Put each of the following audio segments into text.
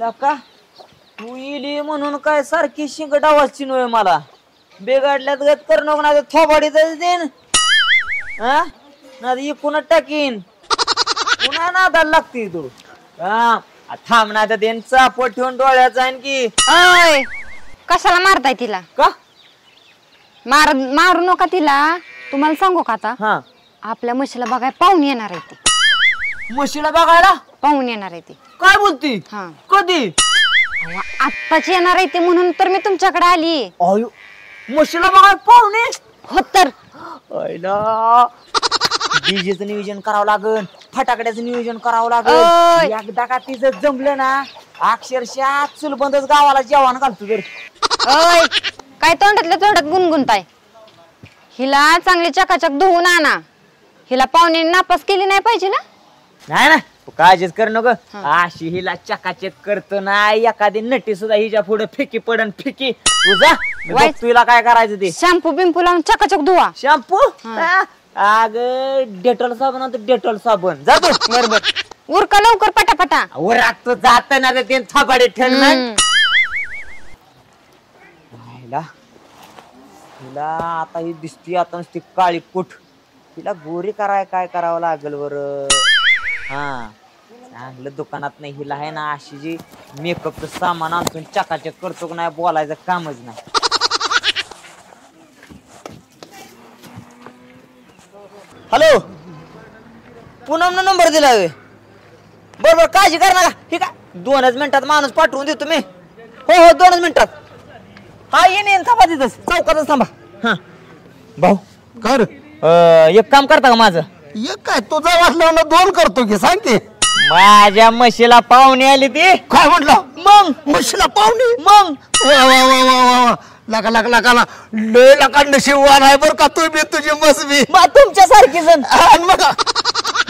लका तू इली म्हणून काय सारखी शिंगट आवाजची नव्हे मला बेगाडल्यात गत कर नको ना थोबाडीतच देईन हा ना इकूनच टाकीन पुन्हा नादाला लागते तू हा थांब ना तर देन चापट ठेवून डोळ्यात जाईन की अय कशाला मारताय तिला का मारू नका तिला तुम्हाला सांगू का आता हा आपल्या म्हशीला बघाय पाहून येणार आहे ती म्हशीला बघायला पाहून येणार आहे ती काय बोलती हा कधी आत्ताच येणार आहे ती म्हणून तर मी तुमच्याकडे आली अयो म्हशीला बघाय पाहुणे हो तर डीजेचं नियोजन करावं लागल फटाकड्याचं नियोजन करावं ओय. लागल एकदा का तिचं जमलं ना अक्षरशः चुलबंदच गावाला जेवण घालतो तर अय काय तोंडातल्या तोंडात गुणगुणताय हिला चांगली चकाचक धुवून आणा हिला पाहुणे नापास केली नाही पाहिजे ना नाही ना तू काळजीच कर नको अशी हिला चकाचक करतो ना एखादी नटी सुद्धा हिच्या पुढे फिकी पडन फिकी तुझा तुला काय करायचं ते शॅम्पू बिंपू लावून चकाचक धुवा शॅम्पू अग डेटॉल साबण आणतो डेटॉल साबण जातो बरोबर उरका लवकर पटापटा वरात जात ना ते थापाडे ठेवणार हिला आता ही दिसती आता नुसती काळी कुठ हिला गोरी काय करावं लागल बर हा चांगलं दुकानात नाही हिला आहे ना अशी जी मेकअपचं सामान आणतो चकाचक करतो का नाही बोलायचं कामच नाही हॅलो पूनम नंबर दिला बरोबर काळजी कर ना ठीक आहे 2च मिनिटात माणूस पाठवून देतो मी हो 2च मिनिटात हा येईन थांबा तिथंच चौकातच थांबा हा भाऊ कर एक काम करता का माझं एक काय तुझा वाटलं 2 करतो की सांग की माझ्या म्हशीला पाहुणे आली ती काय म्हटलं मग म्हशीला पाहुणे मग वा वा वा वा वा वा लका लका लका लय लका नशीबवान आहे बरं का तू बी तुझी मस बी तुमच्या सारखी जण मग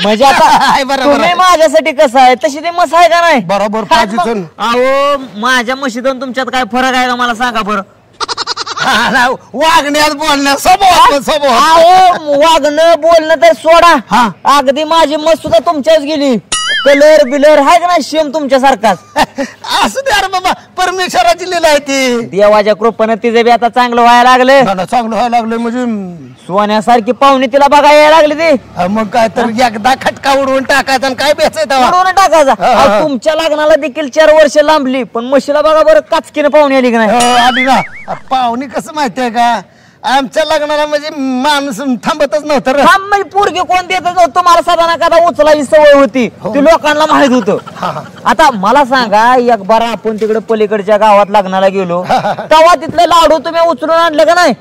म्हणजे आता बरोबर तुम्ही माझ्यासाठी कसं आहे तशी ते मस आहे का नाही बरोबर काय पाहिजे मग? जण. अहो माझ्या म्हशीतून तुमच्यात काय फरक आहे का मला सांगा बरं वागण्यात बोलण्यात स्वभाव अहो वागणं बोलणं तर सोडा हा. अगदी माझी मस सुद्धा तुमच्याच गेली कलर बिलर आहे का नाही सेम तुमच्या सारखाच असं दे अरे बाबा परमेश्वराची लीला आहे ती देवाच्या कृपेनं तिचं बी आता चांगलं व्हायला लागलं चांगलं व्हायला लागलं म्हणजे सोन्यासारखी पाहुणे तिला बघायला यायला लागली ती मग काय तर एकदा खटका उडवून टाकायचा आणि काय बेचायचं उडवून टाकायचा अहो, तुमच्या लग्नाला देखील 4 वर्ष लांबली पण म्हशीला बघा बरं काचकीनं पाहुणे आली की नाही आली ना पाहुणी कसं माहितीये का आमच्या लग्नाला म्हणजे माणूस थांबतच नव्हतं रे. थांब म्हणजे पोरगी कोण देत नव्हतं मला साधा ना कदा उचलायची सवय होती ती लोकांना माहित होतं आता मला सांगा एक बार आपण तिकडे पलीकडच्या गावात लग्नाला गेलो तेव्हा तिथले लाडू तुम्ही उचलून आणलं का नाही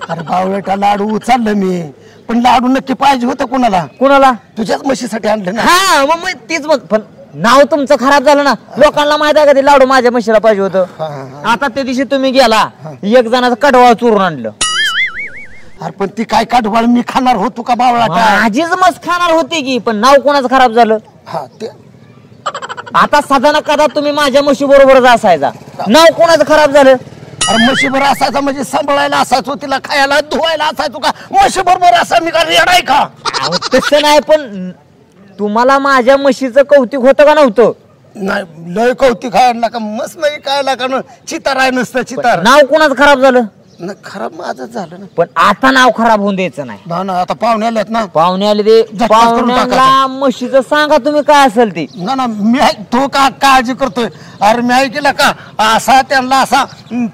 अरे बावळटा लाडू उचललं मी पण लाडू नक्की पाहिजे होतं कोणाला कुणाला तुझ्याच म्हशीसाठी आणलं ना हा मग तीच मग पण नाव तुमचं खराब झालं ना लोकांना माहित आहे का ते लाडू माझ्या म्हशीला पाहिजे होतं आता त्या दिवशी तुम्ही गेला एक जणाचं कडवा चोरून आणलं अरे पण ती काय काढवाळ मी खाणार होतो का बावळा माझीच मस्त खाणार होती की पण नाव कोणाचं खराब झालं आता साधा कदा तुम्ही माझ्या म्हशी बरोबरच असायचा नाव कोणाचं खराब झालं अरे म्हशी बरोबर असायचा म्हणजे सांभाळायला असायचो तिला खायला धुवायला असायचो का म्हशी बरोबर असा मी का रेडाय का तसं नाही पण तुम्हाला माझ्या म्हशीचं कौतुक होतं का नव्हतं नाही लय कौतिक खायला का मस्त नाही काय लागा चितार आहे नुसतं चितार नाव कोणाचं खराब झालं ना खराब माझं झालं ना पण आता नाव खराब होऊन द्यायचं नाही ना आता पाहुणे आलेत ना पाहुणे आले ते झटकाच करून पाहुण्याला म्हशीचं सांगा तुम्ही काय असेल ते ना मी तो का काळजी करतोय अरे मी ऐकलं का असा त्यांना असा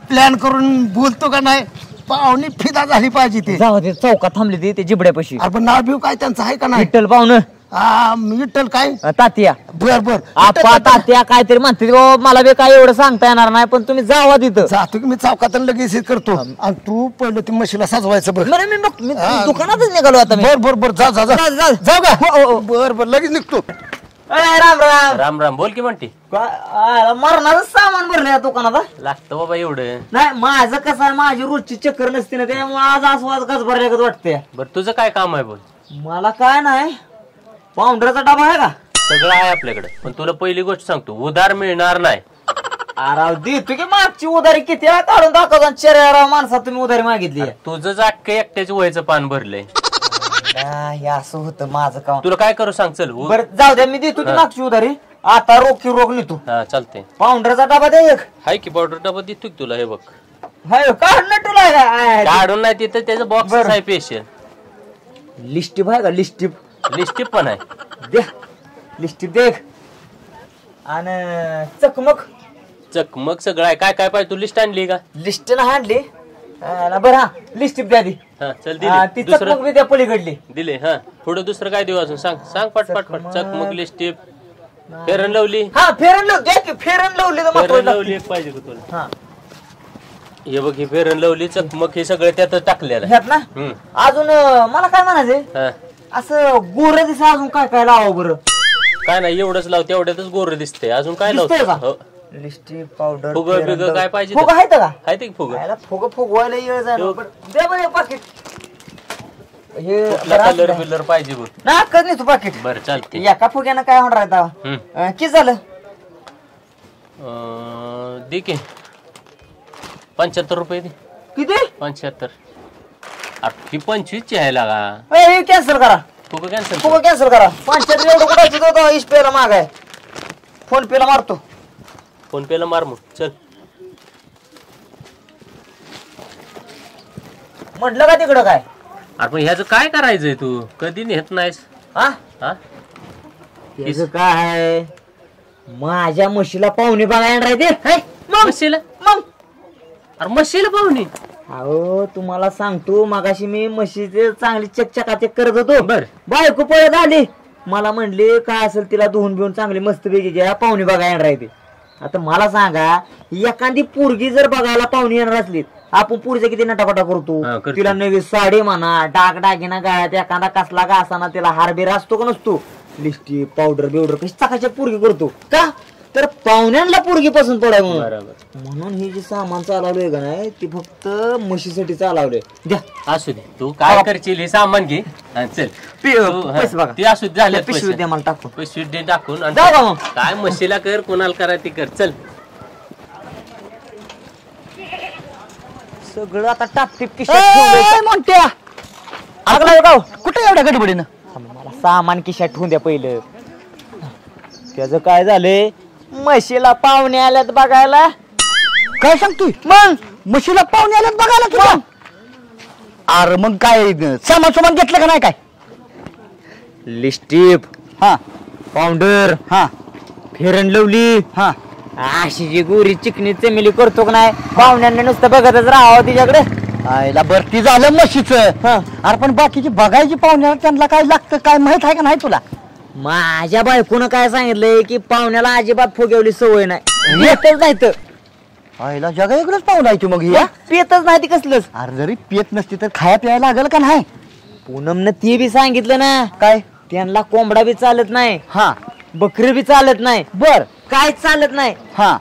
प्लॅन करून बोलतो का नाही पाहुणी फिदा झाली पाहिजे ते जाऊ ते चौकात थांबली ते जिबड्यापाशी अरे पण नाव बिव काय त्यांचं आहे का नाही विठ्ठल पाहुणं विठ्ठल काय तात्या बर बर आपा तात्या काहीतरी म्हणते बाबा मला बी काय एवढं सांगता येणार नाही पण तुम्ही जावा तिथं जातो की मी चौकात लगेच करतो आणि तू पहिलं ती म्हशीला सजवायचं बरं बरं मी दुकानातच निघालो आता मी बर बर बर जा जा जा जाऊ का बर बर लगेच निघतो राम राम राम राम बोल की म्हणते मरणारच सामान भरलं या दुकानात लागतं बाबा एवढं नाही माझं कसं आहे माझी रोजची चक्कर नसते ना त्यामुळे आज आसवाद कस भरल्यागत वाटते बरं तुझं काय काम आहे बोल मला काय नाही पाऊंडरचा डबा आहे का सगळं आहे आपल्याकडे पण तुला पहिली गोष्ट सांगतो उधार मिळणार नाही अरे देतो की मागची उधारी किती आहे काढून दाखवतो 4 माणसात तुम्ही उधारी मागितली तुझंच अख्खं एकट्याच्या वयाचं पान भरलंय हे असं होतं माझं काम तुला काय करू सांग चल बरं जाऊ द्या मी देतो की मागची उधारी आता रोग की रोग नेतो. हा चालते. पावडरचा डबा दे एक. हाय की पावडर डबा देतो की तुला. हे बघ हाय काढ ना तुला काय. काढून नाही तिथं त्याचं बॉक्स आहे स्पेशल. लिस्टिप आहे का लिस्टिप. लिस्टिप पण आहे. द्या लिस्टिप देख. आणि चकमक. चकमक सगळं आहे. काय काय पाहिजे तू लिस्ट आणली का. लिस्ट ना आणली बरं. हा लिस्टिप द्या दी. हा चल हा, दिली. ती चकमक बी द्या पलीकडली. दिले. हा पुढे दुसरं काय देऊ अजून सांग सांग पट पट पट. चकमक लिस्टिप फेरन लवली. हा फेरन लवली द्या की. फेरन लवली तर फेरन महत्वाचं लवली एक पाहिजे का तुला. लागतं. हा हे बघ हे फेरन लवली चकमक हे सगळं त्यात टाकलेलं आहे. ह्यात ना हम्म. अजून मला काय म्हणायचंय हा असं गोर दिसा अजून काय काय लावावं बरं. काय नाही एवढंच लाव तेवढ्यातच गोर दिसते. अजून काय दिसतंय लावतो. का? लिस्टिप पावडर फुग बिग काय पाहिजे फुग आहेत का. आहे ते फुग. याला फुग फुगवायला येळ जाणार. तो- बरं, दे बरं पाकिट. हे कुठला बरं कलर असं बिलर पाहिजे बघ. ना कधी नाही तू पाकिट. बरं चालते. एका फुग्यानं काय होणार आहे तेव्हा? हम्म. किती झालं. दे की 75 रुपये दे. किती 75. अरे ती 25 ची आहे लागा. हे कॅन्सल करा. फुग कॅन्सल. फुग कॅन्सल करा. 75 एवढं कुठायचं होतं. इश पेला माग आहे. फोन पेला मारतो. फोन पेला मार मग चल. म्हटलं का तिकडं काय. अरे पण ह्याचं काय करायचंय तू कधी नेत नाहीस. हा हा याचं काय आहे. माझ्या म्हशीला पाहुणे बघायला राहते. म्हशीला. मग अरे म्हशीला पाहुणे. अहो तुम्हाला सांगतो मगाशी मी म्हशीचे चांगली चकचकाचक करत होतो. बर. बायको पळत आली. मला म्हणले काय असेल तिला धुवून बिवून चांगली मस्त पैकी घ्या पाहुणे बघायला राहते. आता मला सांगा एखादी पोरगी जर बघायला पाहुणे येणार असली आपण पुढच्या किती नटापटा हा, करतो. करतो. तिला नवी साडी म्हणा डाग दागिना गाळ्यात एखादा कसला घासाना तिला हारबीर असतो का नसतो. लिपस्टिक पावडर बिवडर कशी चाकाच्या पोरगी करतो का तर पाहुण्यांना पोरगी पसंत पडाय म्हणून. बरोबर. म्हणून हे जे सामान चालवलंय का नाही ते फक्त म्हशीसाठी चालवलंय. द्या असू दे तू काय करशील हे सामान घे आणि चल. तू- हा, पैसे बघा. ते असू दे झाले पिशवी द्या मला टाकून. पैसे दे टाकून आणि जाऊ का मग? काय म्हशीला कर कोणाला करा ते कर चल. सगळं आता टापटीप खिशात ठेवलंय. म्हणत्या लागला गाव. कुठे एवढ्या गडबडीनं. मला सामान खिशात ठेवून द्या पहिलं. त्याचं काय झालंय म्हशीला पाहुणे आल्यात बघायला. काय सांगतोय मग म्हशीला पाहुणे आल्यात बघायला तुला. अरे मग काय सामान सुमान घेतलं का नाही काय. लिस्टिप हा पावडर हा फेरन लवली हा अशी जी गोरी चिकनी चमेली करतो का नाही पाहुण्यांना नुसतं बघतच राहावं तिच्याकडे. आईला भरती झालं म्हशीचं. हा. अरे पण बाकीची बघायची पाहुण्याला त्यांना काय लागतं काय माहित आहे का नाही तुला. माझ्या बायकोनं काय सांगितलंय की पाहुण्याला अजिबात फुगवली सवय नाही. येतच नाही तर आईला जगा वेगळंच पाहुणा आहे ती मग ही. पेतच नाही ती कसलंच. अरे जरी पेत नसती तर खाया प्यायला लागल का नाही. पूनमनं ते बी सांगितलं ना काय त्यांना कोंबडा बी चालत नाही हा बकरी बी चालत नाही बर काय चालत नाही. हा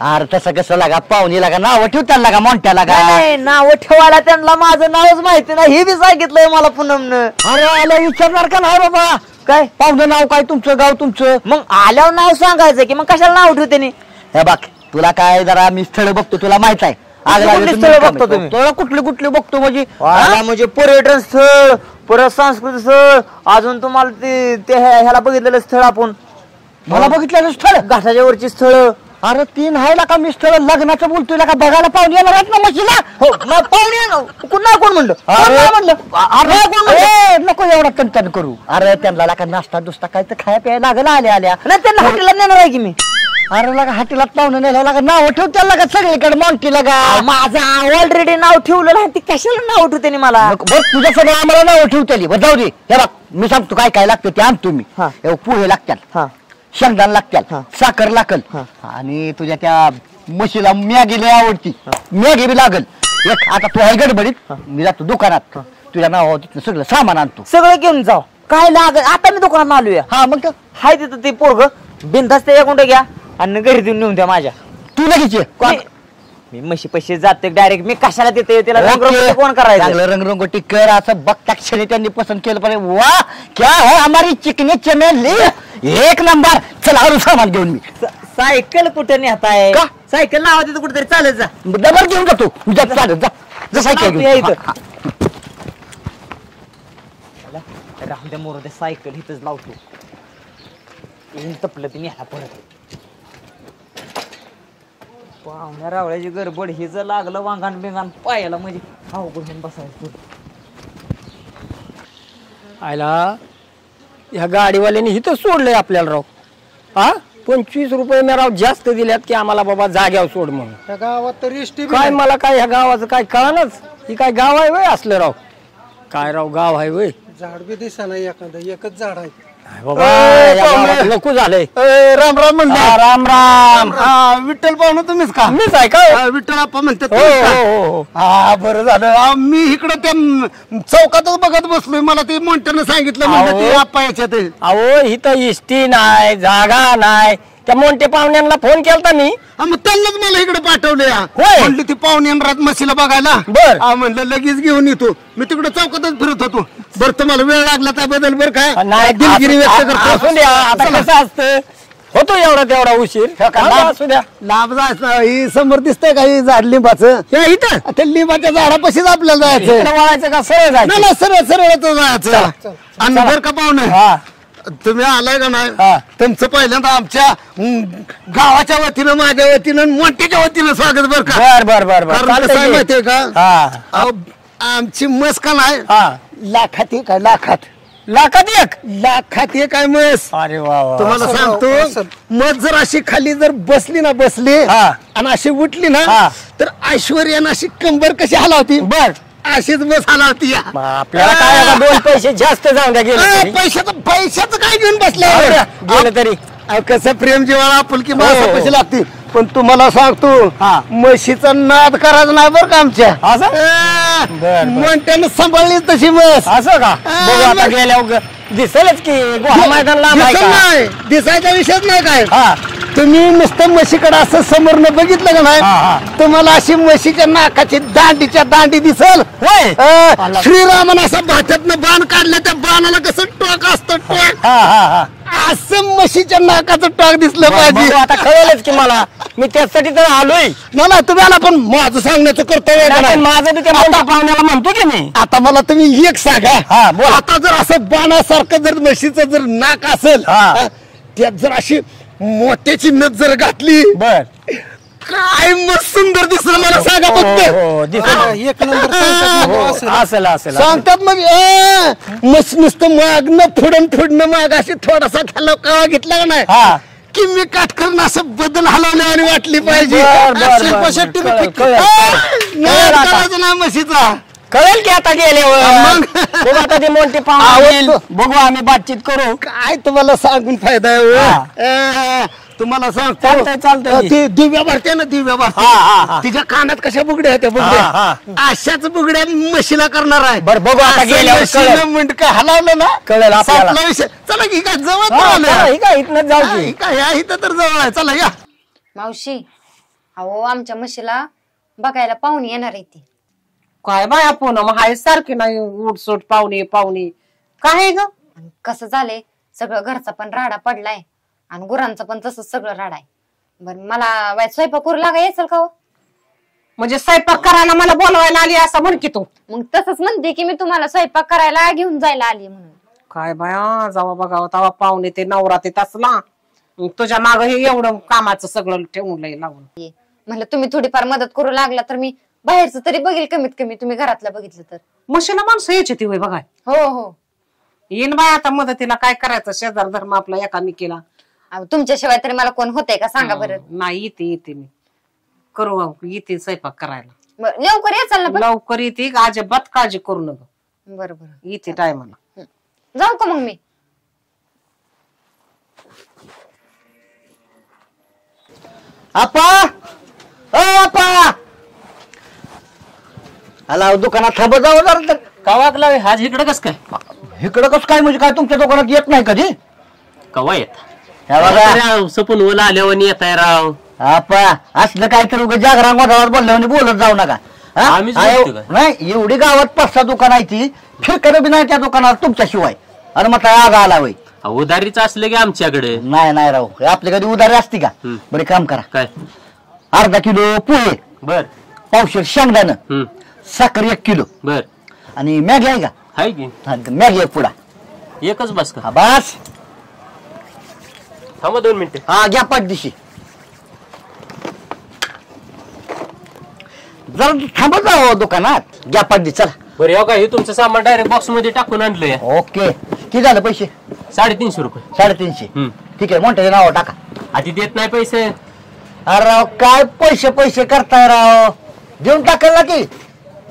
अरे तसं कसं लागा पाहुणी लागा नाव ठेव त्याला का मोठ्या लागा. नाही नाव ठेवायला त्यांना माझं नावच माहिती नाही हे बी सांगितलंय मला पूनमनं. अरे आला विचारणार का नाही बाबा काय पाहुणं नाव काय तुमचं गाव तुमचं. मग आल्यावर नाव सांगायचं की मग कशाला नाव ठेवते नी? हे बघ तुला काय जरा मी स्थळ बघतो तुला माहित आहे. कुठली स्थळं बघतो तुम्ही? तुला कुठली कुठली बघतो म्हणजे आला म्हणजे पर्यटन स्थळ परत सांस्कृतिक स्थळ अजून तुम्हाला ते ह्याला बघितलेलं स्थळ आपण मला बघितलेलं स्थळ. घाटाच्या वरची स्थळ. अरे तीन आहे का मी स्थळ लग्नाचं बोलतोय का बघायला पाहुणे येणार आहेत ना म्हशीला. हो मग पाहुणे पुन्हा कोण म्हणलं कोण नाही म्हणलं. अरे कोण म्हणलं? नको एवढा तणतण करू. अरे त्यांना का नाश्ता दुसता काय तर खाया प्यायला लागल आल्या आल्या. नाही त्यांना हॉटेलला नेणार आहे की मी. अरे लागा हाटीला पाहुणे नेला लागा नाव ठेव त्याला का सगळीकडे मांटी लागा. माझं ऑलरेडी नाव ठेवलेलं आहे ती कशाला नाव ठेवते मला. बघ तुझ्या सगळं आम्हाला नाव ठेवतेली जाऊ दे. हे बघ मी सांगतो काय काय लागतं ते आणतो मी. हा. हे पोहे लागतात हा शेंगदाण लागतात हा. साखर लागल हा. आणि तुझ्या त्या म्हशीला मॅगी लय आवडती मॅगी बी लागल. एक आता तू आहे गडबडीत मी जातो दुकानात तुझ्या नाव तिथलं सगळं सामान आणतो. सगळं घेऊन जाऊ काय लागत आता मी दुकानात आलोया. हा मग तर हाय तिथं ते पोरग बिनधास्त त्याच्या कोणतं घ्या आणि घरी देऊन नेऊन द्या माझ्या. तू लगेच ये. मी म्हशी पैसे जाते डायरेक्ट मी कशाला देते त्याला रंगरंगोटी कोण करायचं. चांगलं रंगरंगोटी कर असं बघता क्षणी त्यांनी पसंत केलं पाहिजे. वा क्या है हमारी चिकनी चमेली एक नंबर. चला आलो सामान घेऊन मी. सायकल कुठे नेताय का? सायकल लावा तिथं कुठेतरी चालत जा. डबल घेऊन जातो जा चालत जा जा सायकल लावतो घेऊन. या इथं. हा, हा. राहू द्या मोरू सायकल इथंच लावतो. तपलं ती न्याला परत. पाहुण्या रावळ्याची गडबड हे जर लागलं वांगाण बिंगाण पायाला म्हणजे अवघड होऊन बसायचं. आयला ह्या गाडीवाल्याने इथं सोडलंय आपल्याला राव. हा 25 रुपये मी राव जास्त दिल्यात की आम्हाला बाबा जाग्यावर सोड म्हणून. त्या गावात तर एसटी काय मला काय ह्या गावाचं काय कळालंच. ही काय गाव आहे वय असलं राव. काय राव गाव आहे वय. झाड बी दिसा नाही एखादं एकच झाड आहे. बाबा या गावात नको झालंय. राम राम म्हणलं. राम राम. विठ्ठल पाहुणं तुम्हीच का? मीच आहे का? विठ्ठल आप्पा म्हणतात हो तुम्हीच का? हो हो. हा बरं झालं. मी इकडं त्या चौकातच बघत बसलोय. मला ते मोठ्यानं सांगितलं म्हणलं ते आप्पा याच्यात. अहो इथं इष्टी नाही जागा नाही. त्या मोठे पाहुण्यांना फोन केलता मी. मग त्यांनाच मला इकडे पाठवले. होय. म्हणली ती पाहुणे रात म्हशीला बघायला. बर. म्हणलं लगेच घेऊन येतो. मी तिकडे चौकातच फिरत होतो. बरं तुम्हाला वेळ लागला त्याबद्दल बरं काय नाही दिलगिरी व्यक्त करतो. असू द्या. आता कसं असतं होतो एवढा तेवढा उशीर. असू द्या. लांब जायचं. ही समोर दिसतंय का ही झाड लिंबाचं? इथं त्या लिंबाच्या झाडापाशीच आपल्याला जायचं. इकडं वळायचं का सरळ जायचं? नाही सरळ सरळ जायचं. आणि बरं का पाहुणे हा तुम्ही आलाय का नाही हा. तुमचं पहिल्यांदा आमच्या गावाच्या वतीनं माझ्या वतीनं मोठ्याच्या वतीनं स्वागत बरं का. बर बर बर बर. कारण कसं आहे माहितीये का हा अहो, आमची मस का नाही हा लाखात एक आहे लाखात लाखात एक. लाखात एक आहे मस. अरे वा वा. तुम्हाला सांगतो मस जर अशी खाली जर बसली ना बसली हा. आणि अशी उठली हा. ना तर ऐश्वर्यानं अशी कंबर कशी हलावती बर. अशीच बस हलावती. मग आपल्याला काय आता 2 पैसे जास्त जाऊन द्या गेले तरी. पैशाचं काय घेऊन जाऊ द्या, बसल्या गेलं तरी. कसं प्रेम जिवाळा आपुलकी हो. माणसं पैसे लागतील. पण तुम्हाला सांगतो हा. म्हशीचा नाद करायचा नाही बरं का आमच्या. असं? बर, बर. म्हणत्यानं सांभाळली तशी म्हस. असं का? बघू आता मग- गेल्यावर दिसेलच की गुहा मैदान लांब आहे दिसत का? नाही दिसायचा विषयच नाही काय. हा तुम्ही नुसतं म्हशीकडे असं समोरनं बघितलं का हा, नाही हा. तुम्हाला अशी म्हशीच्या नाकाची दांडीच्या दांडी दिसल. होय. श्रीरामन असं भात्यातनं बाण काढलं त्या बाणाला कसं टोक असतं टोक हा हा हा. असं म्हशीच्या नाकाचं टोक दिसलं बघू पाहिजे. आता कळलंच की मला. मी त्यासाठी तर आलोय. ना तुम्ही आला पण माझं सांगण्याचं कर्तव्य आहे का नाही, नाही? माझं बी त्या मोठ्या पाहुण्याला म्हणतो की मी. आता मला तुम्ही एक सांगा. हा, बोला. आता जर असं बाणासारखं जर म्हशीचं जर नाक असेल हा. त्यात जर अशी मोठ्याची नथ जर घातली बर. काय मस्त सुंदर दिसलं मला सांगा हो, हो, फक्त. दिसेल. एक नंबर असेल असेल. सांगतात मग मस्त नुसतं माग न फुडणं माग अशी थोडासा खाला कावा घेतला का नाही हा. की मी काटकरून असं बदल हलवले आणि वाटली पाहिजे. बर, बर, बर, शिल्पा बर. शेट्टी कळलं, पिक- कळलं, नाद आता. करायचा नाही म्हशीचा. कळेल की आता गेल्यावर. मग? बघू आता ते मोठे पाहुणे येईल. बघू आम्ही बातचीत करू. काय तुम्हाला सांगून फायदा आहे हो? तुम्हाला सांगतो चालतंय. ती दिव्या भरते ना दिव्या हा, हा. भरते तिच्या कानात कशा बुगड्या आहेत त्या हा, बुगड्या अशाच बुगड्या म्हशीला करणार आहे. बरं, बघू आता असं गेल्यावर म्हशीनं कळेल. मुंडकं हलावलं ना कळेल आपल्याला. संपला विषय. चला की काय जवळ हा, आलं. चला, ही काय इथनं जाऊ हा, की. ही काय या इथं तर जवळ आहे. चला या. मावशी अहो आमच्या म्हशीला बघायला पाहुणे येणार आहे ती. काय बाया पूनम हाय सारखी नाही उठसूट पाहुणे काय आहे ग. आणि कसं झालंय सगळं घरचा पण राडा पडलाय आणि गुरांचा पण तसंच सगळं राडा आहे. बरं मला स्वयंपाक करू लागा यायचं का हो? म्हणजे स्वयंपाक करायला मला बोलवायला आली असं म्हण की तू. मग तसंच म्हणते की मी तुम्हाला स्वयंपाक करायला घेऊन जायला आली म्हणून. काय बाया जावा बघावं तवा पाहुणे ते नवरा ते तसला तुझ्या माग हे एवढं कामाचं सगळं ठेवून लय लावून. म्हणलं तुम्ही थोडीफार मदत करू लागला तर मी बाहेरचं तरी बघेल कमीत कमी तुम्ही घरातलं बघितलं तर. मशीला माणसं यायची ती होय बघाय. हो हो येईन बाय आता मदतीला काय करायचं शेजार धर्म आपला एकामेकीला. अहो, तुमच्याशिवाय तरी मला कोण होतंय का सांगा बरं. नाही येते मी करू येते स्वयंपाक करायला. बरं लवकर याचाल ना पण. लवकर येते अजिबात काळजी करू नका. बरं बरं येते टायमाला. जाऊ का मग मी. आपा आपा आला दुकानात थांब जाऊ जरा. का वागला आज इकडं कस काय इकडं कसं काय म्हणजे काय तुमच्या दुकानात येत नाही कधी. कवा येत हे बघा सपून ओला आल्यावर येत आहे राव. आपा असलं काय तर जागरा गोधावर बोलल्यावर बोलत जाऊ नका. हा? आम्हीच बोलतो का? नाही एवढी गावात 5-6 दुकान आहे ती फिरकत बी नाही त्या दुकानात तुमच्याशिवाय. आणि मग काय आग आला वय. उधारीच असलं की आमच्याकडे नाही नाही राव आपल्या कधी उधारी असती का. बरं काम करा काय अर्धा किलो पोहे बर पावशेर शेंगदाणं साखर 1 किलो बर आणि मॅगी आहे का. हाय की मॅगी 1 पुडा. एकच बस का. हा, बस थांबा 2 मिनिटं. हा घ्या पाठदिशी. जरा थांबत जाऊ दुकानात. घ्या पाठदी चला. बरं हो का, हे तुमचं सामान डायरेक्ट बॉक्स मध्ये टाकून आणलंय. ओके किती झालं पैसे? 350 रुपये. 350. ठीक आहे मोठ्याच्या नावावर टाका. आधी देत नाही पैसे. अरे राव काय पैसे करताय राव. देऊन टाकाल ना की.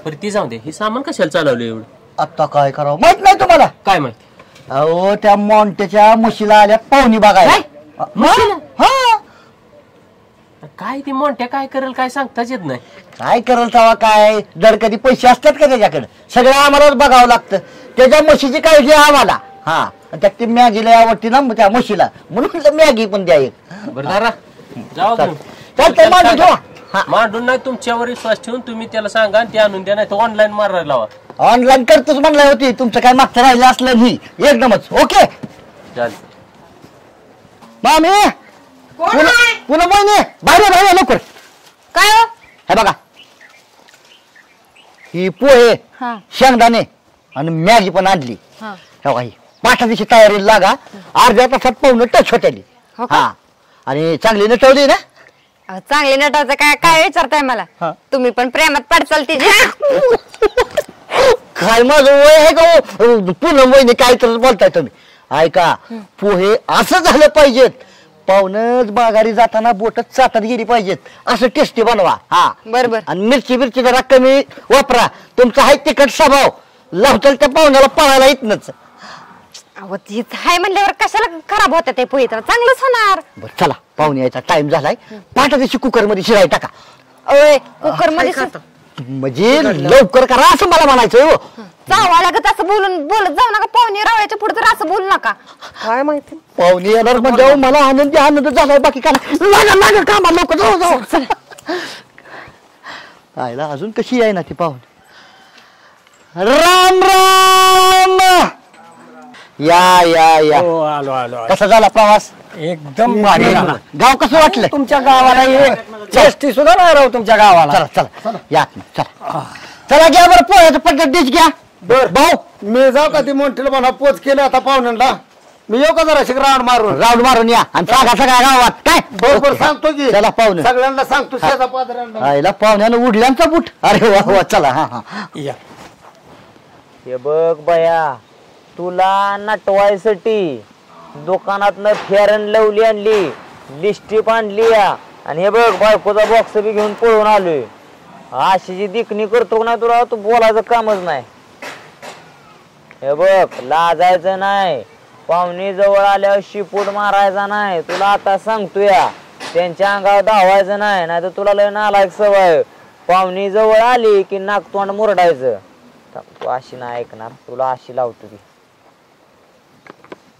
बरं ती जाऊ दे, हे सामान कशाला चालवलं एवढं? आता काय करावं माहित नाही तुम्हाला? काय माहिती? अहो त्या मोंट्याच्या म्हशीला आल्या पाहुणी बघायला. म्हशीला? हा काय ती मोठ्या काय करेल काय सांगताच येत नाही. काय करल तेव्हा काय दर कधी पैसे असतात का त्याच्याकडे? सगळं आम्हालाच बघावं लागतं. त्याच्या म्हशीची काळजी आम्हाला. हा त्यात ती मॅगीला आवडती ना त्या म्हशीला, म्हणून मॅगी पण द्या एक. बरं दारा जाऊ दे. चालतंय मांडून ठेवा. हा मांडून नाही, तुमच्यावर विश्वास ठेवून तुम्ही त्याला सांगा आणि ते आणून द्या, नाही तर ऑनलाईन मारायला लावा. ऑनलाईन करतोच म्हणलं होती. तुमचं काय मागचं राहिलं असलं नाही एकदमच. ओके चालतं. मामी पुन्हा महिने बाहेर लवकर. काय हो? हे बघा ही पोहे हा शेंगदाणे आणि मॅगी पण आणली. हा हे बघा ही पाठा दिवशी तयारीला लागा. अर्ध्या तासात पाहुणं टच होत्याली. हो का? हा आणि चांगली नटवली ना. अहो, चांगली नटाचं काय काय विचारताय मला? हा. तुम्ही पण प्रेमात पडचाल तिच्या. काय माझं वय आहे का हो? पूनम वहिनी काय तर बोलताय तुम्ही. ऐका पोहे असं झालं पाहिजेत. पाहुणच माघारी जाताना बोटच चाटत गेली पाहिजेत असं टेस्टी बनवा. हा बरोबर. आणि मिरची जरा कमी वापरा. तुमचा आहे तिखट स्वभाव लावताल त्या पाहुण्याला पळायला येतच. अहो तीच हाय म्हणल्यावर कशाला खराब होतं ते पोहे, तर चांगलंच होणार. बर चला पाहुणे यायचा टाइम झालाय. पाठा दिवशी कुकर मध्ये शिराय टाका. ओय कुकर मध्ये म्हणजे लवकर करा असं मला म्हणायचं हो. चावा लागत असं बोलत जाऊ नका. पाहुणे रावळ्याच्या पुढे तर असं बोलू नका. काय माहिती. पाहुणे येणार म्हणजे मला आनंद झालाय. बाकी काय लागा कामा लवकर जाऊ. आयला अजून कशी आहे ना ती पाहुणे. राम राम. या हो आलो आलो आलो. कसा झाला प्रवास? एकदम भारी झाला. गाव कसं वाटलं? तुमच्या गावाला एसटी सुद्धा नाही राव तुमच्या गावाला. चला या चला घ्या बरं पोह्याचं पटकन डिश घ्या. बर भाऊ मी जाऊ का ती मोठीला म्हणा पोच केलं आता पाहुण्यांना. मी येऊ का जरा राऊंड मारून या आणि सांगा सगळ्या गावात काय. बरोबर सांगतो की. चला पाहुणे सगळ्यांना सांगतो शेजा पादऱ्यांना. आईला पाहुण्यानं उडल्यांचा बुट. अरे वा चला. हा या. हे बघ बया, तुला नटवायसाठी दुकानातनं फेरन लवली आणली, लिस्टिप आणली आणि हे बघ बायकोचा बॉक्स बी घेऊन पळून आलोय. अशी जी दिकणी करतो नाही तुला, तू बोलायचं कामच नाही. हे बघ लाजायचं नाही. पाहुणे जवळ आल्यावर शिपूट मारायचा नाही. तुला आता सांगतोय त्यांच्या अंगावर धावायचं नाही, नाही तर तुला लय नालायक सवय. पाहुणे जवळ आली की नाक तोंड मुरडायचं. तू अशी नाही ऐकणार, तुला अशी लावतो ती.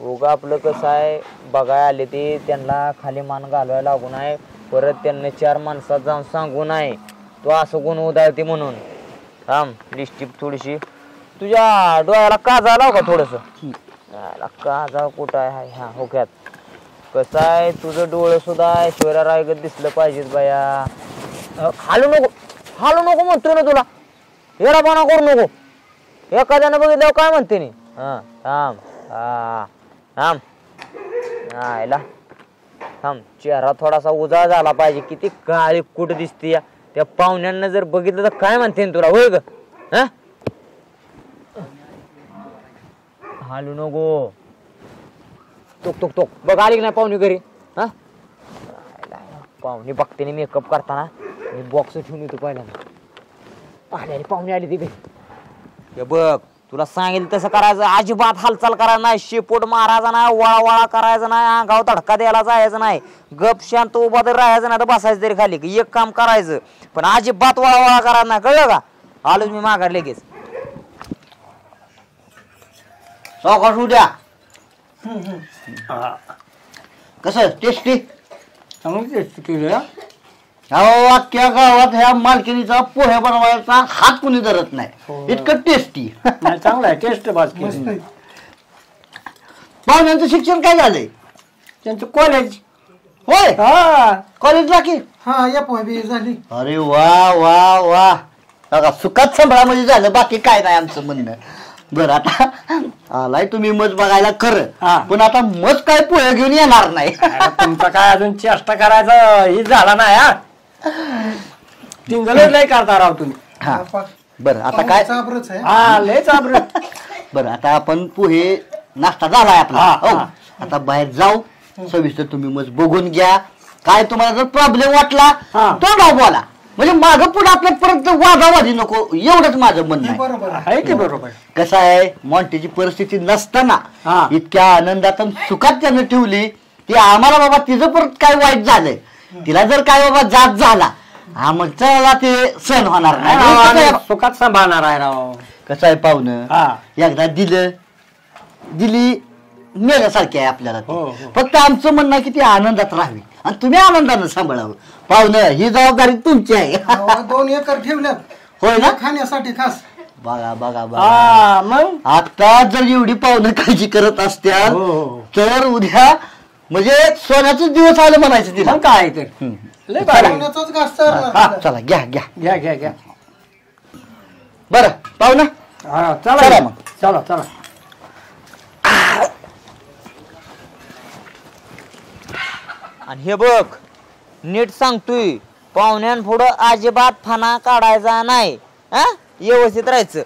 उगा आपलं कसं आहे बघाय आले ते त्यांना खाली मान घालवायला लागू नये. परत त्यांना 4 माणसात जाऊन सांगू नये तू असं गुण उदाळते म्हणून. थांब लिस्टिप थोडीशी तुझ्या डोळ्याला काजा लाव का थोडस. काजा कुठं आहे? हा होक्यात. कसं आहे तुझं डोळं सुद्धा ऐश्वर्या रायगत दिसलं पाहिजेत बाया. हालू नको म्हणतोय ना तुला. येरापणा करू नको. एखाद्यानं बघितल्यावर काय म्हणते नी. हा थांब. थांब थांब. चेहरा थोडासा उजाळ झाला पाहिजे. किती काळी कुठ दिसते. त्या पाहुण्यांना जर बघितलं तर काय म्हणते तुला होय ग. हालू नको. टोक बघ आली की नाही पाहुणे घरी. हा पाहुणे बघते मेकअप करताना मी बॉक्स ठेवून येतो पहिल्यांदा. पाहुणे आली ती घरी. हे बघ तुला सांगेल तसं करायचं. अजिबात हालचाल करायचं नाही. शेपूट मारायचा नाही. वळा करायचं नाही. अंगावर धडका द्यायला जायचं नाही. गप शांत उभा तरी राहायचं नाही तर बसायचं तरी खाली. एक काम करायचं पण अजिबात वळा करायचं नाही. कळलं का? आलोच मी माघार लगेच. सावकाश उद्या. कसं टेस्टी? चांगली टेस्ट केली. अहो अख्ख्या गावात ह्या मालकिनीचा पोहे बनवायचा हात कुणी धरत नाही. इतकं टेस्टी. चांगला आहे टेस्ट. पाहुण्यांचं शिक्षण काय झालंय? त्यांचं कॉलेज. होय हा कॉलेजला की. हा या पोहे झाली. अरे वा बघा सुखात संभळामध्ये झालं. बाकी काय नाही आमचं म्हणणं. बरं आता आलाय तुम्ही मज बघायला हा. खरं, पण आता मज काय पोहे घेऊन येणार नाही. तुमचा काय अजून चेष्टा करायचा ही झाला नाही हा. टिंगलच लय करता राव तुम्ही. हा बरं आता काय हा लय चाबर. बरं आता आपण पोहे नाश्ता झालाय आपला. हा, हो हा. आता बाहेर जाऊ सविस्तर तुम्ही मज बघून घ्या. काय तुम्हाला जर प्रॉब्लेम वाटला हा. तो नाव बोला, म्हणजे मागं पुढे आपल्या परत वादावादी नको, एवढंच माझं म्हणणं आहे. आहे की बरोबर. कसं आहे मॉन्टेची परिस्थिती नसताना हा. इतक्या आनंदात आणि सुखात त्यानं ठेवली की आम्हाला बाबा तिचं परत काय वाईट झालंय, तिला जर काय बाबा जात झाला आमच्याला ते सण होणार नाही राव, नाही. आम्ही सुखात सांभाळणार आहे राव. कसं आहे पाहुणं, हा. एकदा दिली मेल्यासारखी आहे आपल्याला ती. हो, हो. फक्त आमचं म्हणणं आहे की ती आनंदात राहावी आणि तुम्ही आनंदानं सांभाळावं. पाहुणं ही जबाबदारी तुमची आहे. 2 एकर ठेवल्यात होय ना. खाण्यासाठी खास. बघा बघा बघा, हा मग आता जर एवढी पाहुणं काळजी करत असत्याल हो, हो. तर उद्या म्हणजे सोन्याचे दिवस आले म्हणायचं तिला. मग काय तर हम्म. लय भारी. खाण्याचाच घास तर हा, चला घ्या घ्या. घ्या घ्या घ्या. बरं पाहुणं हा चला चला मग. चला चला. आणि हे बघ नीट सांगतोय, पाहुण्यान पुढं अजिबात फणा काढायचा नाही. हा व्यवस्थित राहायचं.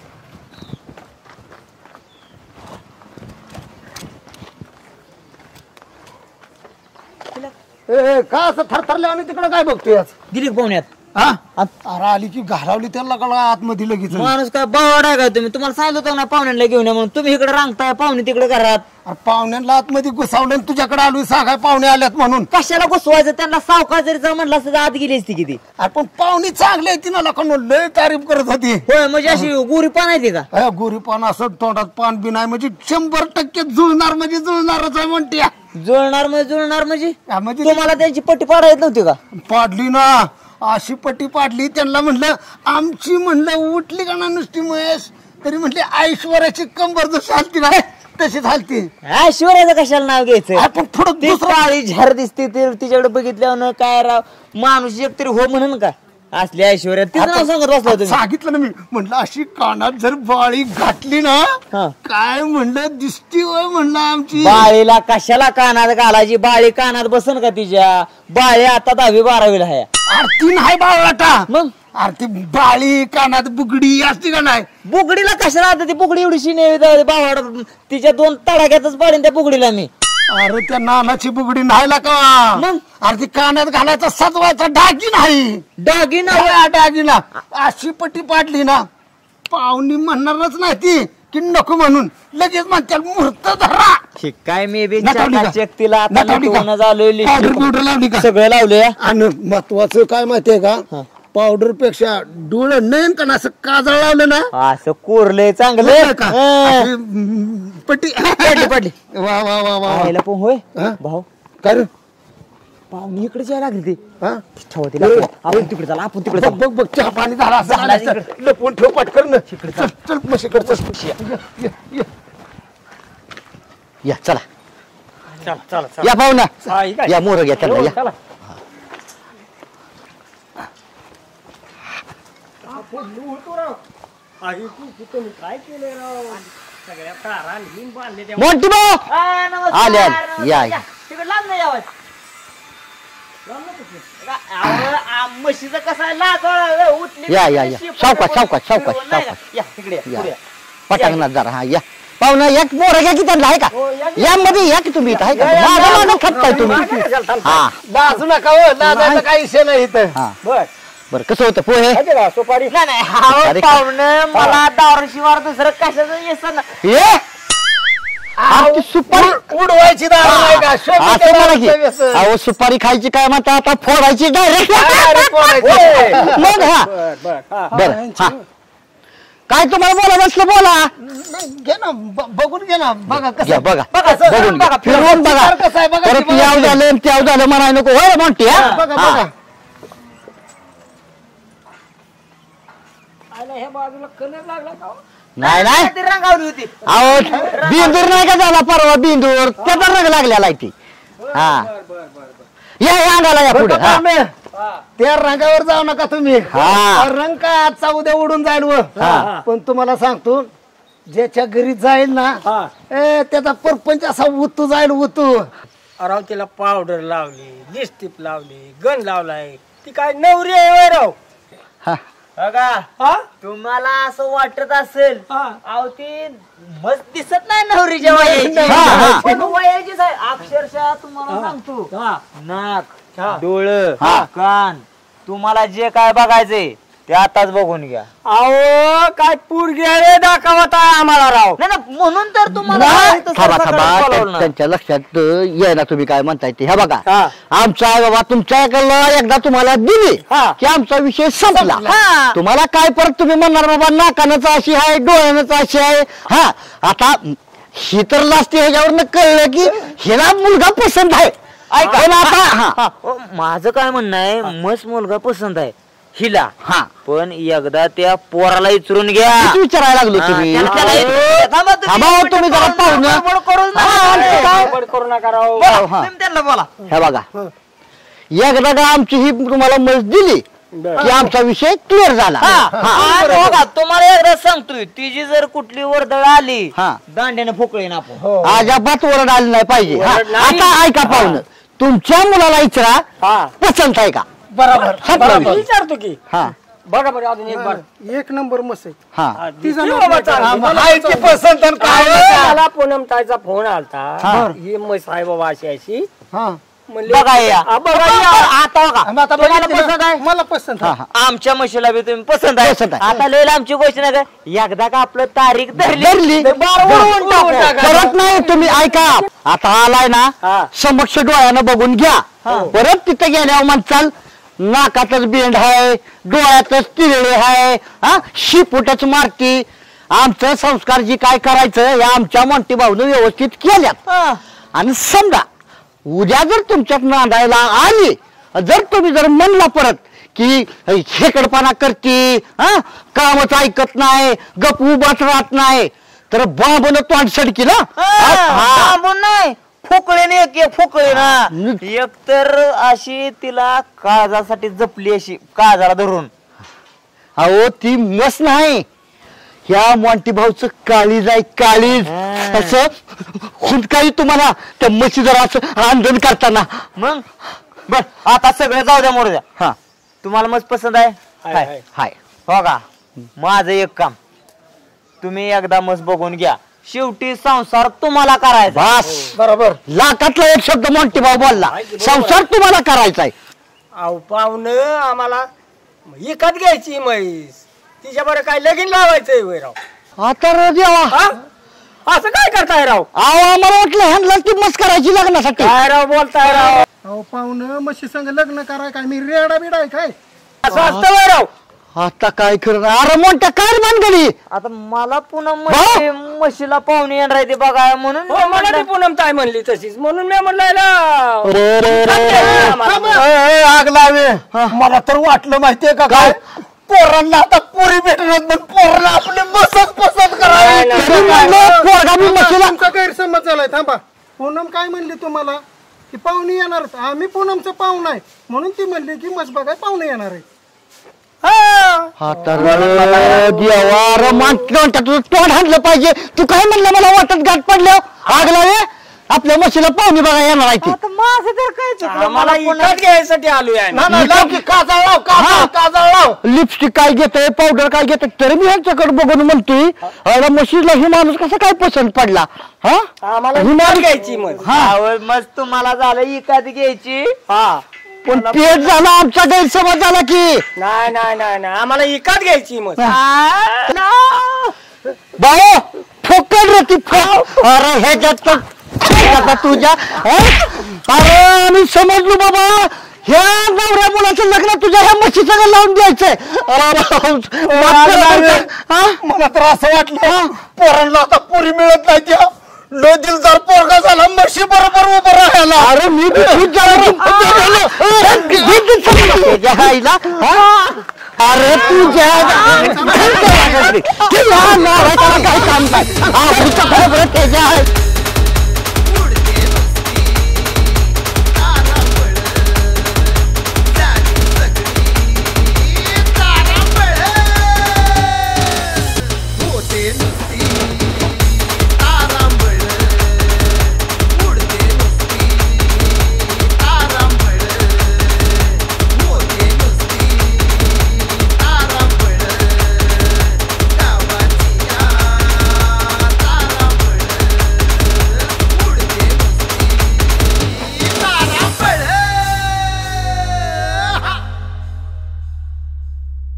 का असं थरथरल्या आणि तिकडे काय बघतोय आज? दिली का पाहुण्यात? हा अरे आली की घालावली त्याला कळलं आतमध्ये लगेच. माणूस काय बावड आहे का तुम्ही? तुम्हाला सांगितलं होतं ना पाहुण्यांना घेऊन या म्हणून, तुम्ही इकडे रांगताय, पाहुणे तिकडे घरात. अरे पाहुण्यांना आतमध्ये घुसावलं आणि तुझ्याकडे आलोय सांगाय पाहुणे आल्यात म्हणून. कशाला घुसवायचं त्यांना? सावकार जरी जा म्हणलं असतं तर आत गेली असती किती. अरे पण पाहुणी चांगली आहे, तिनं लोकांना लय तारीफ करत होती. होय म्हणजे अशी गोरी पान आहे ती का? गोरी पान असं तोंडात पान बी नाही म्हणजे 100% जुळणार म्हणजे जुळणारच आहे म्हणते. जुळणार म्हणजे म्हणजे तुम्हाला त्यांची पट्टी पाडा येत नव्हती का? पाडली ना, अशी पट्टी पाडली. त्यांना म्हणलं आमची म्हणलं उठली का ना नुसती महेश, तरी म्हटली ऐश्वर्याची कंबर जशी हालती ना तशीच हालती. ऐश्वर्याचं कशाला नाव घ्यायचं? आपण पुढं ती काळी झार दिसते ते तिच्याकडे बघितल्यावर काय राव माणूस एकतरी हो म्हणून का असली ऐश्वर्या तिचं नाव सांगत बसला तुम्ही. सांगितलं ना मी, म्हणलं अशी कानात जर बाळी घातली ना हा. काय म्हणलं दिसती होय म्हणलं आमची. बाळीला कशाला कानात घालायची? बाळी कानात बसन का तिच्या? बाळी आता 10वी 12वीला आहे. आरती नाही बाळाटा मग आरती बाळी कानात बुगडी असती का नाही. बुगडीला कशाला आता? ती बुगडी एवढीशी नाही बावड, तिच्या 2 तडाख्यातच पाडीन त्या बुगडीला मी. अरे त्या नानाची बुगडी नाही का मग? अरे ती कानात घालायचा सजवायचा डागी नाही. दागिना डागीना अशी पट्टी पाडली ना पाहुणी म्हणणारच नाही ती की नको म्हणून, लगेच म्हणतात मुहूर्त धरा. काय मी बी नटवली का? चकाचक तिला आता नटवली का? नटवून झालोय. पावडर बिवडर लावली का? सगळं लावलंय. आणि महत्वाचं काय माहितीये का, पावडर पेक्षा डोळ नयन का असं काजळ लावलं ना असं कोरलंय चांगलं बरं का? हं. अशी, पट्टी पडली. वा वा वा वा आईला पण होय हा? भाऊ काय रे? पाहुणे इकडे जायला लागली ती. हा? ठेवा तिला. आपण तिकडे चला, आपण तिकडे बघ बघ बघ चहा पाणी झाला असं झाला झालं असं. लपवून ठेव पटकन ना. चल चल म्हशीकडे चल. ये, ये. या चला चला चला चला. या पाहुणा हा, ही काय? या मोर घ्या त्यांना हो, या. चला. काय केलंय राव? सगळ्या तारा लिहून बांधले त्या. मोंटी भाऊ आ, नमस्कार, आले, आले. नमस्कार. या, या. तिकडे लांब नाही यावं. म्हशीचं कसं आहे लाज उठली या, या, या. सावकाश. या तिकडे या, या. पुढे या. पटांगणात जरा हा या पाहुणा एक मोर घ्या की त्यांना आहे का? या मध्ये या की तुम्ही इथं आहे का? माझं माझं खपताय तुम्ही. हा लाजू नका हो, लाजायचा काही विषय नाही इथं. हा बर बरं कसं होतं पोहे? सुपारी. नाही अरे, पाहुणं मला दारू शिवार दुसरं कशाचं येसन. ये आपली सुपारी उडवायची दारू नाही का? शोभेच्या असं मला की दारूचं व्यसन. अहो सुपारी खायची काय म्हणता आता फोडायची डायरेक्ट. अरे, फोडायची. मग हा बर बर हा. बरं हा काय तुम्हाला बोला बसलं बोला. नाही, घे ना बघून घे ना. बघा घ्या कसं बघा कसं- बघून घ्या. बघा, फिरवून बघा कसं आहे बघा. परत याव झालं त्याव झालं म्हणाय नको होय मोठी हा बघा हा. बघा. आयला ह्या बाजूला कलर लागला का हो? नाही ती रंगावली होती. अहो बिंदूर नाही का झाला परवा बिंदूर त्याचा रंग लागलेला आहे ती. हा या अंगाला या पुढे हा बघा, त्या रंगावर जाऊ नका तुम्ही. हा. रंग काय आजचा उद्या उडून जाईल व. हा. पण तुम्हाला सांगतो ज्याच्या घरी जाईल ना त्याचा परपंच असा उतू जाईल उतू. राव तिला पावडर लावली, लिपस्टिक लावली, गन लावलाय, ती काय नवरी आहे राव. बघा तुम्हाला असं वाटत असेल अहो ती मस्त दिसत नाही नवरीच्या वयाची, पण वयाचीच आहे अक्षरशः. तुम्हाला सांगतो नाक डोळं कान तुम्हाला जे काय बघायचंय ते आताच बघून घ्या. अहो काय पोरगी आहे दाखवत आहे आम्हाला राव. नाही म्हणून तर तुम्हाला त्यांच्या लक्षात यायला तुम्ही काय म्हणताय ते. हे बघा आमचा आई बाबा तुमच्याकडला एकदा तुम्हाला दिली की आमचा विषय संपला. तुम्हाला काय परत तुम्ही म्हणणार बाबा नाकानच अशी आहे डोळ्यानच अशी आहे. हा आता ही तर लास्ट ह्याच्यावरनं कळलं की हिला मुलगा पसंत आहे. पण आता माझं काय म्हणणं आहे मस्त मुलगा पसंत आहे हिला. पण एकदा त्या पोराला विचारून घ्या. विचारायला लागलो तुम्ही तुम्ही जरा पाहुणं करू नका राव. त्यांना बोला. हे बघा एकदा का आमची ही तुम्हाला मत दिली की आमचा विषय क्लिअर झाला. बघा तुम्हाला एकदा सांगतोय तिची जर कुठली वर्दळ आली दांड्याने फुकळीन आपण. अजाबात ओरड आली नाही पाहिजे. आता ऐका पाहुणं तुमच्या मुलाला विचारा पसंत आहे का. बरोबर विचारतो की. बघा बरं अजून एक बार. एक नंबर मस्त मला पूनम ताईचा फोन आलता ही मस्त आहे बाबा अशी अशी. मला पसंत आमच्या म्हशीला बी तुम्ही पसंत आहे. आता लय आमची गोष्ट नाही का एकदा का आपलं तारीख धरली परत नाही. तुम्ही ऐका आता आलाय ना समक्ष डोळ्यानं बघून घ्या. परत तिथे गेल्यावर म्हणचाल नाकातच बेंड आहे डोळ्यातच तिरळे आहे शिपुटच मारती. आमचं संस्कार जी काय करायचं या आमच्या मोठी भाऊनं व्यवस्थित केल्यात. आणि समजा उद्या जर तुमच्यात नांदायला आली जर तुम्ही जर म्हणला परत की शेकडपणा करते कामच ऐकत नाही गप उभाच राहत नाही तर बाबून तोंड सडकीला नाही फुकळीने एक फुकळी ना एक तर अशी तिला काळजासाठी जपली अशी काळजाला धरून. अहो ती मस्त नाही ह्या मोंटी भाऊचं काळीज आहे काळीज. असं खुदकाही तुम्हाला त्या म्हशी जरा असं आंदोलन करताना. मग बर आता सगळं जाऊ द्या मोर द्या. तुम्हाला मस्त पसंत आहे हाय हो का. माझं एक काम तुम्ही एकदा मस्त बघून घ्या. शेवटी संसार तुम्हाला करायचा. बस बरोबर लाखातला एक शब्द मोंटी भाऊ बोलला संसार तुम्हाला करायचा आहे. अहो पाहुणं आम्हाला विकत घ्यायची म्हैस तिच्या बरं काय लगीन लावायचंय राव. आता देवा असं काय करताय राव. अहो आम्हाला वाटलं ह्यांना ती मस्त करायची लग्नासाठी. काय राव बोलताय राव. अहो पाहुणं म्हशी संग लग्न कराय काय मी रेडा बिडा आहे काय असं असतं राव. आता काय करणार. अरे मोठ्या काय भानगडी. आता मला पुन्हा म्हशीला पाहुणे येणार आहे ते बघा म्हणून मला ती पूनम ताई म्हणली तशीच म्हणून मी म्हणलं आग लावे. मला तर वाटलं माहितीये का काय पोरांना आता पुरी भेटणार पण पोरांना आपले मसच पसंत करायला. तुमचा गैरसमज झालाय. थांबा पूनम काय म्हणली तुम्हाला की पाहुणे येणार. आम्ही पूनमचं पाहुणा आहे म्हणून ती म्हणली की मस्त बघाय पाहुणे येणार आहे. तुझं तोंड हाणलं पाहिजे. तू काय म्हणलं मला वाटत गाठ पडल्या आग लावे आपल्या म्हशीला पाहुणे बघा येणार आहे. माझं तर काय मला विकत घ्यायसाठी आलोय. लिपस्टिक काय घेतोय पावडर काय घेतोय तरी मी ह्यांच्याकडे बघून म्हणतोय अरे म्हशीला ही माणूस कसा काय पसंत पडला. आम्हाला घ्यायची मग तुम्हाला झालं इकाद घ्यायची. पण पेट झाला आमचा गैरसमज झाला की नाही नाही नाही नाही आम्हाला विकत घ्यायची मग. भाऊ फोकड रे ती अरे ह्याच्यात तुझ्या अरे आम्ही समजलो बाबा ह्या नवऱ्या मुलाचं लग्न तुझ्या ह्या म्हशी सगळं लावून द्यायचंय. मला तर असं वाटलं पोरांना आता पुरी मिळत नाही त्या लो दिलदार पोरगा झाला म्हशी बरोबर उभं राहायला. अरे मी अरे तुझ्या काय काम काय